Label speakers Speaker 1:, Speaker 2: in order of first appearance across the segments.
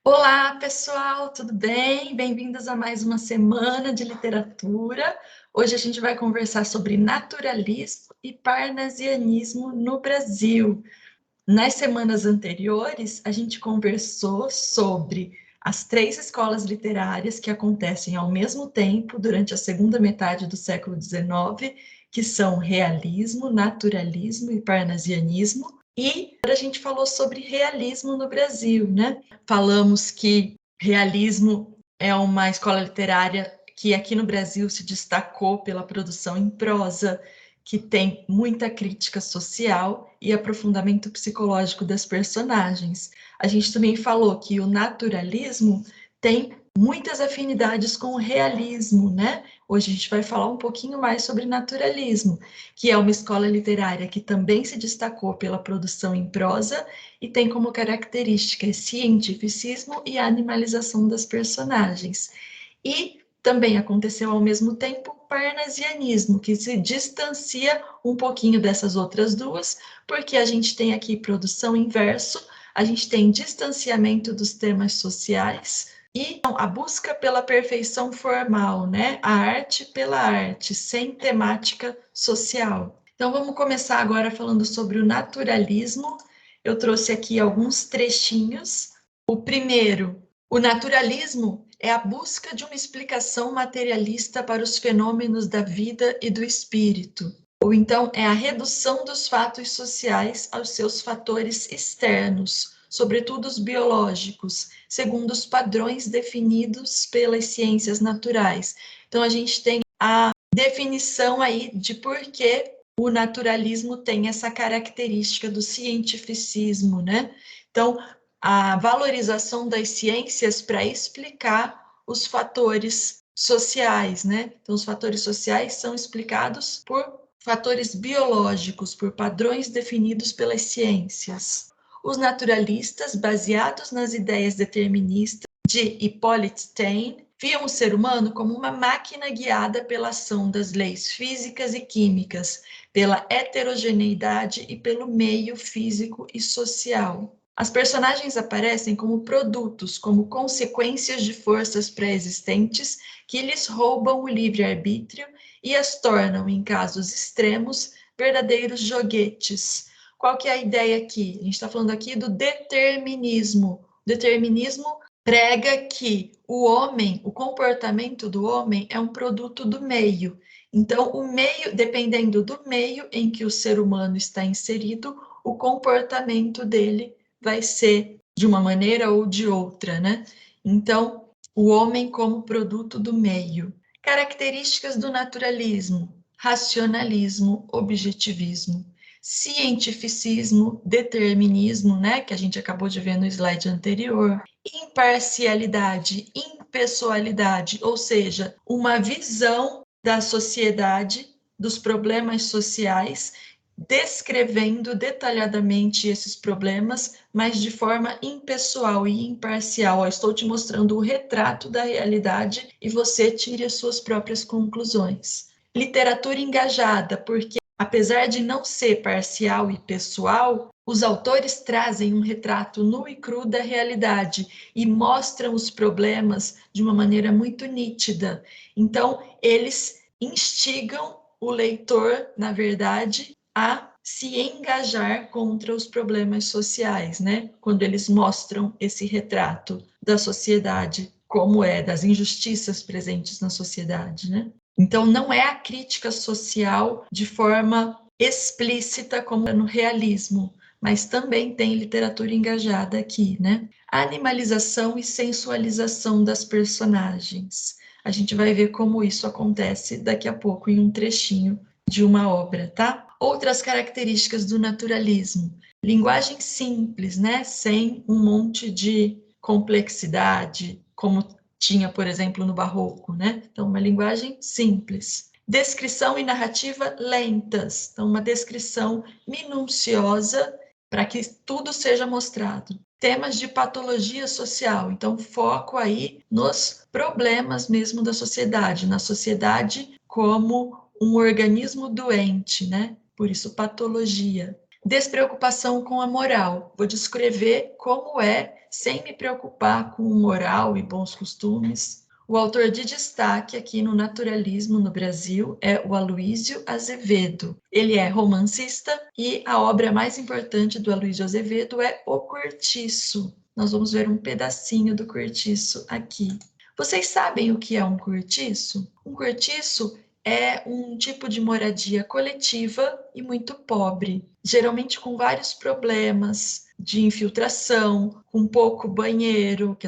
Speaker 1: Olá, pessoal, tudo bem? Bem-vindos a mais uma semana de literatura. Hoje a gente vai conversar sobre naturalismo e parnasianismo no Brasil. Nas semanas anteriores, a gente conversou sobre as três escolas literárias que acontecem ao mesmo tempo durante a segunda metade do século XIX, que são realismo, naturalismo e parnasianismo. E a gente falou sobre realismo no Brasil, né? Falamos que realismo é uma escola literária que aqui no Brasil se destacou pela produção em prosa, que tem muita crítica social e aprofundamento psicológico das personagens. A gente também falou que o naturalismo tem muitas afinidades com o realismo, né? Hoje a gente vai falar um pouquinho mais sobre naturalismo, que é uma escola literária que também se destacou pela produção em prosa e tem como característica cientificismo e animalização das personagens. E também aconteceu ao mesmo tempo o parnasianismo, que se distancia um pouquinho dessas outras duas, porque a gente tem aqui produção em verso, a gente tem distanciamento dos temas sociais e a busca pela perfeição formal, né? A arte pela arte, sem temática social. Então vamos começar agora falando sobre o naturalismo. Eu trouxe aqui alguns trechinhos. O primeiro, o naturalismo é a busca de uma explicação materialista para os fenômenos da vida e do espírito, ou então é a redução dos fatos sociais aos seus fatores externos, sobretudo os biológicos, segundo os padrões definidos pelas ciências naturais. Então a gente tem a definição aí de por que o naturalismo tem essa característica do cientificismo, né? Então, a valorização das ciências para explicar os fatores sociais, né? Então, os fatores sociais são explicados por fatores biológicos, por padrões definidos pelas ciências. Os naturalistas, baseados nas ideias deterministas de Hippolyte Taine, viam o ser humano como uma máquina guiada pela ação das leis físicas e químicas, pela heterogeneidade e pelo meio físico e social. As personagens aparecem como produtos, como consequências de forças pré-existentes que lhes roubam o livre-arbítrio e as tornam, em casos extremos, verdadeiros joguetes. Qual que é a ideia aqui? A gente está falando aqui do determinismo. O determinismo prega que o homem, o comportamento do homem é um produto do meio. Então, o meio, dependendo do meio em que o ser humano está inserido, o comportamento dele vai ser de uma maneira ou de outra, né? Então, o homem como produto do meio. Características do naturalismo: racionalismo, objetivismo, cientificismo, determinismo, né, que a gente acabou de ver no slide anterior, imparcialidade, impessoalidade, ou seja, uma visão da sociedade, dos problemas sociais, descrevendo detalhadamente esses problemas, mas de forma impessoal e imparcial. Eu estou te mostrando o retrato da realidade e você tire as suas próprias conclusões. Literatura engajada, porque apesar de não ser parcial e pessoal, os autores trazem um retrato nu e cru da realidade e mostram os problemas de uma maneira muito nítida. Então, eles instigam o leitor, na verdade, a se engajar contra os problemas sociais, né? Quando eles mostram esse retrato da sociedade, como é, das injustiças presentes na sociedade, né? Então, não é a crítica social de forma explícita como no realismo, mas também tem literatura engajada aqui, né? Animalização e sensualização das personagens. A gente vai ver como isso acontece daqui a pouco em um trechinho de uma obra, tá? Outras características do naturalismo: linguagem simples, né? Sem um monte de complexidade, como tinha, por exemplo, no Barroco, né? Então, uma linguagem simples. Descrição e narrativa lentas, então, uma descrição minuciosa para que tudo seja mostrado. Temas de patologia social, então, foco aí nos problemas mesmo da sociedade, na sociedade como um organismo doente, né? Por isso, patologia. Despreocupação com a moral. Vou descrever como é sem me preocupar com moral e bons costumes. O autor de destaque aqui no naturalismo no Brasil é o Aloísio Azevedo. Ele é romancista e a obra mais importante do Aloísio Azevedo é O Cortiço. Nós vamos ver um pedacinho do cortiço aqui. Vocês sabem o que é um cortiço? Um cortiço é um tipo de moradia coletiva e muito pobre, geralmente com vários problemas de infiltração, com pouco banheiro, que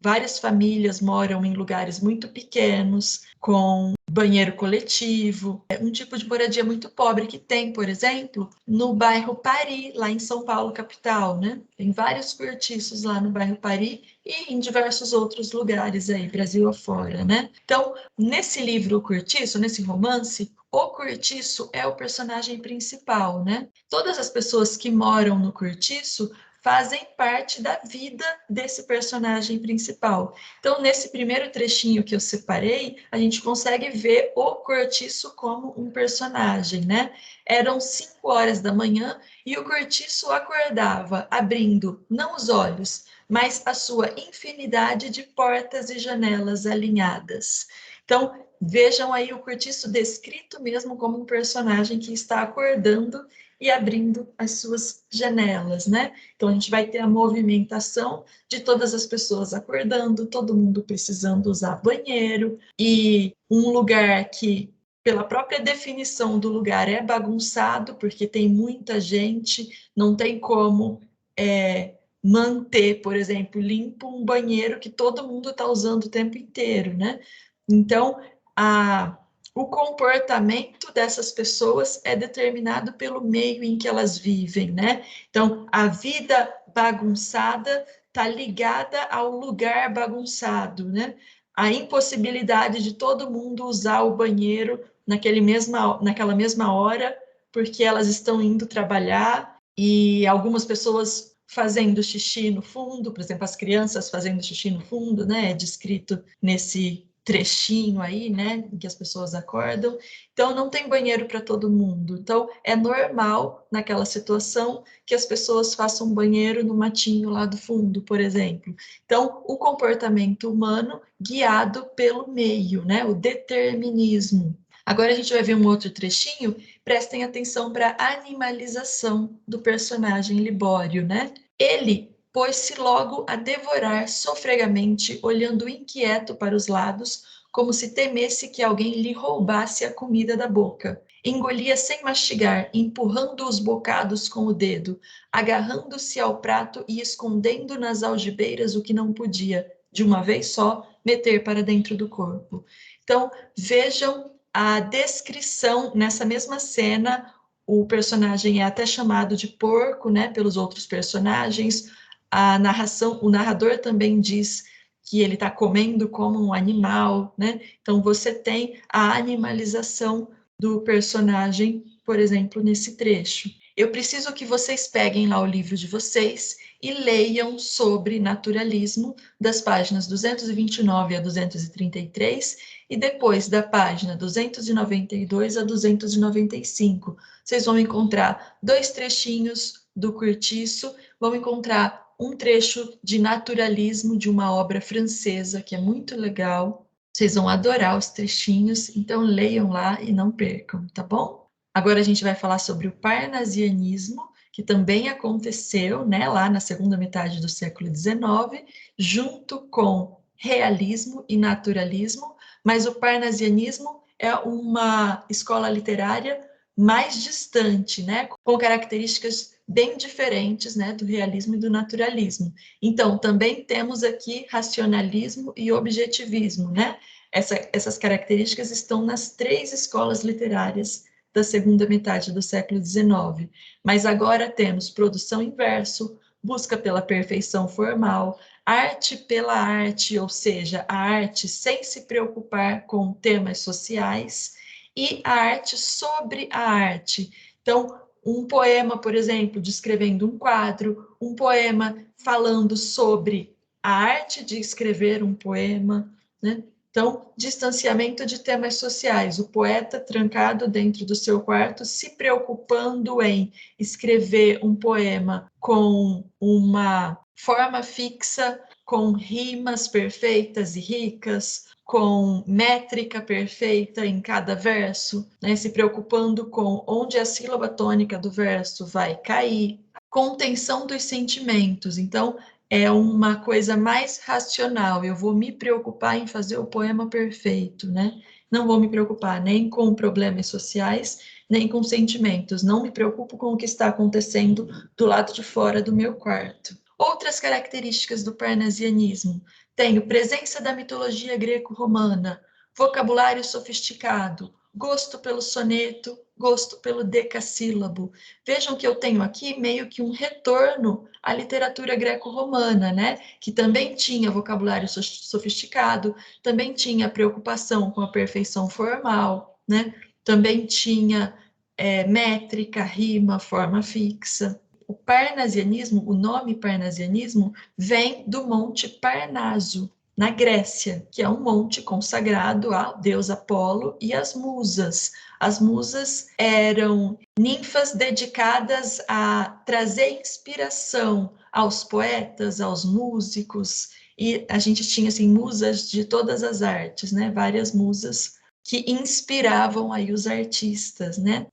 Speaker 1: várias famílias moram em lugares muito pequenos, com banheiro coletivo. É um tipo de moradia muito pobre que tem, por exemplo, no bairro Pari, lá em São Paulo, capital, né? Tem vários cortiços lá no bairro Pari e em diversos outros lugares aí, Brasil afora, né? Então, nesse livro O Cortiço, nesse romance, o cortiço é o personagem principal, né? Todas as pessoas que moram no cortiço fazem parte da vida desse personagem principal. Então, nesse primeiro trechinho que eu separei, a gente consegue ver o cortiço como um personagem, né? Eram 5 horas da manhã e o cortiço acordava, abrindo não os olhos, mas a sua infinidade de portas e janelas alinhadas. Então, vejam aí o cortiço descrito mesmo como um personagem que está acordando e abrindo as suas janelas, né? Então, a gente vai ter a movimentação de todas as pessoas acordando, todo mundo precisando usar banheiro, e um lugar que, pela própria definição do lugar, é bagunçado, porque tem muita gente, não tem como manter, por exemplo, limpo um banheiro que todo mundo está usando o tempo inteiro, né? Então, o comportamento dessas pessoas é determinado pelo meio em que elas vivem, né? Então, a vida bagunçada está ligada ao lugar bagunçado, né? A impossibilidade de todo mundo usar o banheiro naquela mesma hora, porque elas estão indo trabalhar e algumas pessoas fazendo xixi no fundo, por exemplo, as crianças fazendo xixi no fundo, né? É descrito nesse trechinho aí, né, em que as pessoas acordam. Então, não tem banheiro para todo mundo. Então, é normal, naquela situação, que as pessoas façam banheiro no matinho lá do fundo, por exemplo. Então, o comportamento humano guiado pelo meio, né, o determinismo. Agora a gente vai ver um outro trechinho, prestem atenção para a animalização do personagem Libório, né? Ele pôs-se logo a devorar sofregamente, olhando inquieto para os lados, como se temesse que alguém lhe roubasse a comida da boca. Engolia sem mastigar, empurrando os bocados com o dedo, agarrando-se ao prato e escondendo nas algibeiras o que não podia, de uma vez só, meter para dentro do corpo. Então, vejam a descrição nessa mesma cena. O personagem é até chamado de porco, né, pelos outros personagens. A narração, o narrador também diz que ele está comendo como um animal, né? Então você tem a animalização do personagem, por exemplo, nesse trecho. Eu preciso que vocês peguem lá o livro de vocês e leiam sobre naturalismo das páginas 229 a 233 e depois da página 292 a 295. Vocês vão encontrar 2 trechinhos do Cortiço, vão encontrar um trecho de naturalismo de uma obra francesa que é muito legal. Vocês vão adorar os trechinhos, então leiam lá e não percam, tá bom? Agora a gente vai falar sobre o parnasianismo, que também aconteceu, né, lá na segunda metade do século XIX, junto com realismo e naturalismo, mas o parnasianismo é uma escola literária mais distante, né, com características bem diferentes, né, do realismo e do naturalismo. Então, também temos aqui racionalismo e objetivismo, né? Essas características estão nas 3 escolas literárias da segunda metade do século XIX. Mas agora temos produção em verso, busca pela perfeição formal, arte pela arte, ou seja, a arte sem se preocupar com temas sociais, e a arte sobre a arte. Então, um poema, por exemplo, descrevendo um quadro, um poema falando sobre a arte de escrever um poema, né? Então, distanciamento de temas sociais, o poeta trancado dentro do seu quarto, se preocupando em escrever um poema com uma forma fixa, com rimas perfeitas e ricas, com métrica perfeita em cada verso, né? Se preocupando com onde a sílaba tônica do verso vai cair, contenção dos sentimentos. Então, é uma coisa mais racional. Eu vou me preocupar em fazer o poema perfeito, né? Não vou me preocupar nem com problemas sociais, nem com sentimentos. Não me preocupo com o que está acontecendo do lado de fora do meu quarto. Outras características do parnasianismo. Tenho presença da mitologia greco-romana, vocabulário sofisticado, gosto pelo soneto, gosto pelo decassílabo. Vejam que eu tenho aqui meio que um retorno à literatura greco-romana, né? Que também tinha vocabulário sofisticado, também tinha preocupação com a perfeição formal, né? Também tinha métrica, rima, forma fixa. O parnasianismo, o nome parnasianismo, vem do Monte Parnaso, na Grécia, que é um monte consagrado ao deus Apolo e às musas. As musas eram ninfas dedicadas a trazer inspiração aos poetas, aos músicos, e a gente tinha assim musas de todas as artes, né? Várias musas que inspiravam aí os artistas, né?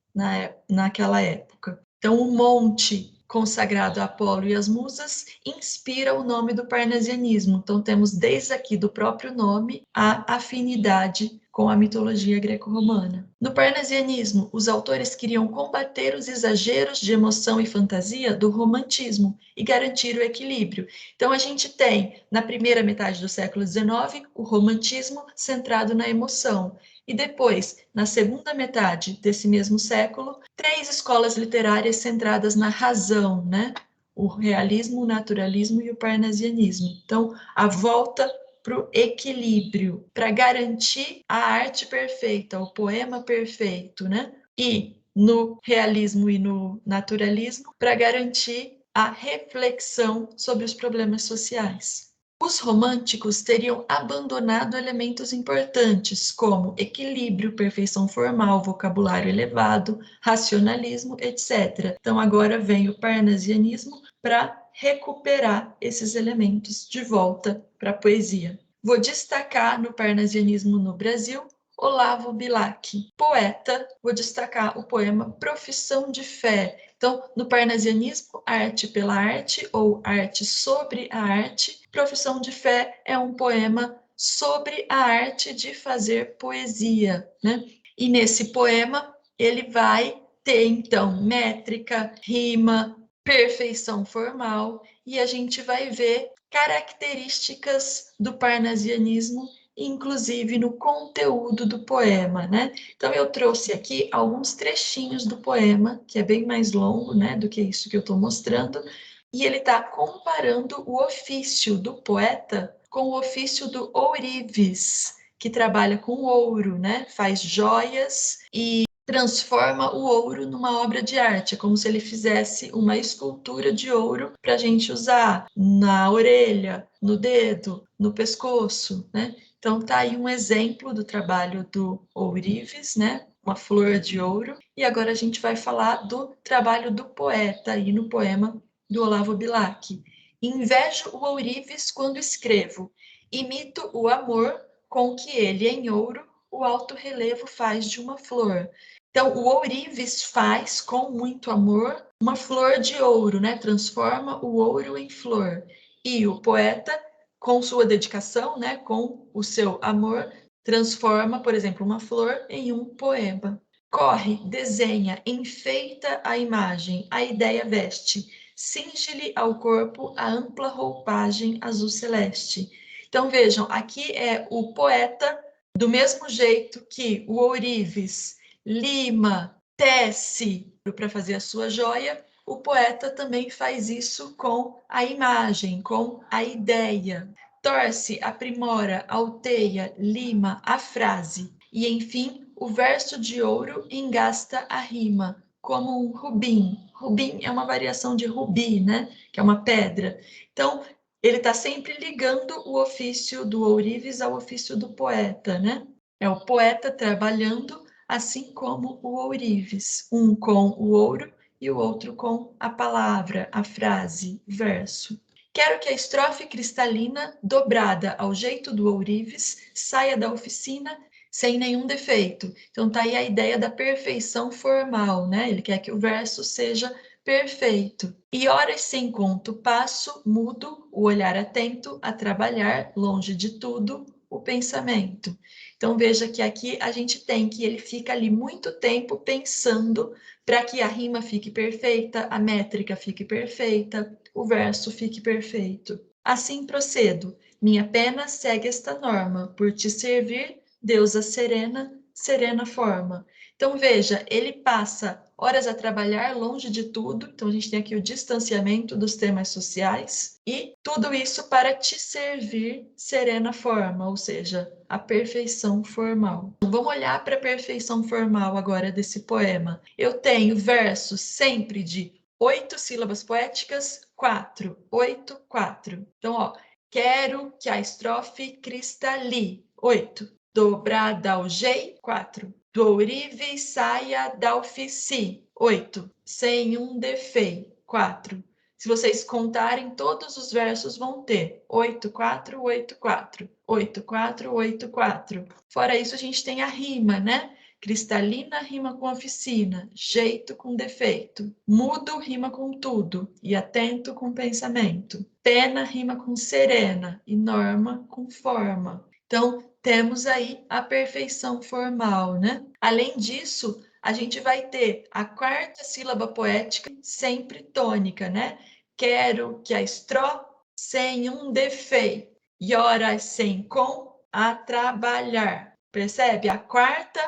Speaker 1: Naquela época. Então, o monte consagrado a Apolo e as musas inspira o nome do parnasianismo. Então, temos desde aqui do próprio nome a afinidade com a mitologia greco-romana. No parnasianismo, os autores queriam combater os exageros de emoção e fantasia do romantismo e garantir o equilíbrio. Então, a gente tem, na primeira metade do século XIX, o romantismo centrado na emoção. E depois, na segunda metade desse mesmo século, 3 escolas literárias centradas na razão, né? O realismo, o naturalismo e o parnasianismo. Então, a volta para o equilíbrio, para garantir a arte perfeita, o poema perfeito, né? E no realismo e no naturalismo, para garantir a reflexão sobre os problemas sociais. Os românticos teriam abandonado elementos importantes, como equilíbrio, perfeição formal, vocabulário elevado, racionalismo, etc. Então, agora vem o parnasianismo para recuperar esses elementos de volta para a poesia. Vou destacar no parnasianismo no Brasil Olavo Bilac, poeta. Vou destacar o poema Profissão de Fé. Então, no parnasianismo, arte pela arte ou arte sobre a arte. Profissão de Fé é um poema sobre a arte de fazer poesia, né? E nesse poema ele vai ter então métrica, rima, perfeição formal e a gente vai ver características do parnasianismo inclusive no conteúdo do poema, né? Então eu trouxe aqui alguns trechinhos do poema, que é bem mais longo, né, do que isso que eu estou mostrando, e ele está comparando o ofício do poeta com o ofício do ourives, que trabalha com ouro, né? Faz joias e transforma o ouro numa obra de arte. É como se ele fizesse uma escultura de ouro para a gente usar na orelha, no dedo, no pescoço, né? Então, tá aí um exemplo do trabalho do ourives, né? Uma flor de ouro. E agora a gente vai falar do trabalho do poeta aí no poema do Olavo Bilac. Invejo o ourives quando escrevo, imito o amor com que ele, em ouro, o alto relevo faz de uma flor. Então, o ourives faz com muito amor uma flor de ouro, né? Transforma o ouro em flor. E o poeta com sua dedicação, né, com o seu amor, transforma, por exemplo, uma flor em um poema. Corre, desenha, enfeita a imagem, a ideia veste, cinge-lhe ao corpo a ampla roupagem azul celeste. Então vejam, aqui é o poeta, do mesmo jeito que o ourives lima, tece para fazer a sua joia, o poeta também faz isso com a imagem, com a ideia. Torce, aprimora, alteia, lima a frase e, enfim, o verso de ouro engasta a rima, como um rubim. Rubim é uma variação de rubi, né? Que é uma pedra. Então, ele está sempre ligando o ofício do ourives ao ofício do poeta, né? É o poeta trabalhando, assim como o ourives, um com o ouro e o outro com a palavra, a frase, verso. Quero que a estrofe cristalina, dobrada ao jeito do ourives, saia da oficina sem nenhum defeito. Então tá aí a ideia da perfeição formal, né? Ele quer que o verso seja perfeito. E horas sem conto passo, mudo, o olhar atento a trabalhar, longe de tudo, o pensamento. Então veja que aqui a gente tem que ele fica ali muito tempo pensando para que a rima fique perfeita, a métrica fique perfeita, o verso fique perfeito. Assim procedo. Minha pena segue esta norma, por te servir, deusa serena, serena forma. Então veja, ele passa horas a trabalhar longe de tudo, então a gente tem aqui o distanciamento dos temas sociais, e tudo isso para te servir serena forma, ou seja, a perfeição formal. Então, vamos olhar para a perfeição formal agora desse poema. Eu tenho versos sempre de 8 sílabas poéticas, 4, 8, 4. Então, ó, quero que a estrofe cristali, 8. Dobrada ao gei, 4. Do ourive saia da ofici, 8. Sem um defeito, 4. Se vocês contarem, todos os versos vão ter 8, 4, 8, 4. 8, 4, 8, 4. Fora isso, a gente tem a rima, né? Cristalina rima com oficina, jeito com defeito. Mudo rima com tudo e atento com pensamento. Pena rima com serena e norma com forma. Então, temos aí a perfeição formal, né? Além disso, a gente vai ter a quarta sílaba poética sempre tônica, né? Quero que a estrofe sem um defeito e horas sem com a trabalhar. Percebe? A quarta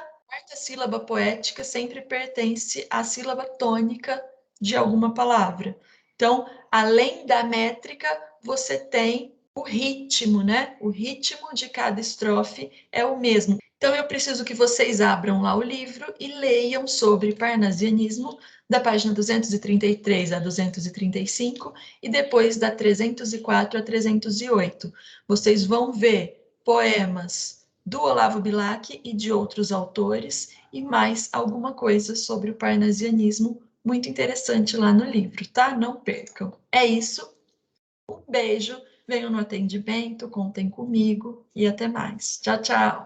Speaker 1: sílaba poética sempre pertence à sílaba tônica de alguma palavra. Então, além da métrica, você tem o ritmo, né? O ritmo de cada estrofe é o mesmo. Então, eu preciso que vocês abram lá o livro e leiam sobre parnasianismo, da página 233 a 235, e depois da 304 a 308. Vocês vão ver poemas do Olavo Bilac e de outros autores, e mais alguma coisa sobre o parnasianismo muito interessante lá no livro, tá? Não percam. É isso. Um beijo, venham no atendimento, contem comigo e até mais. Tchau, tchau!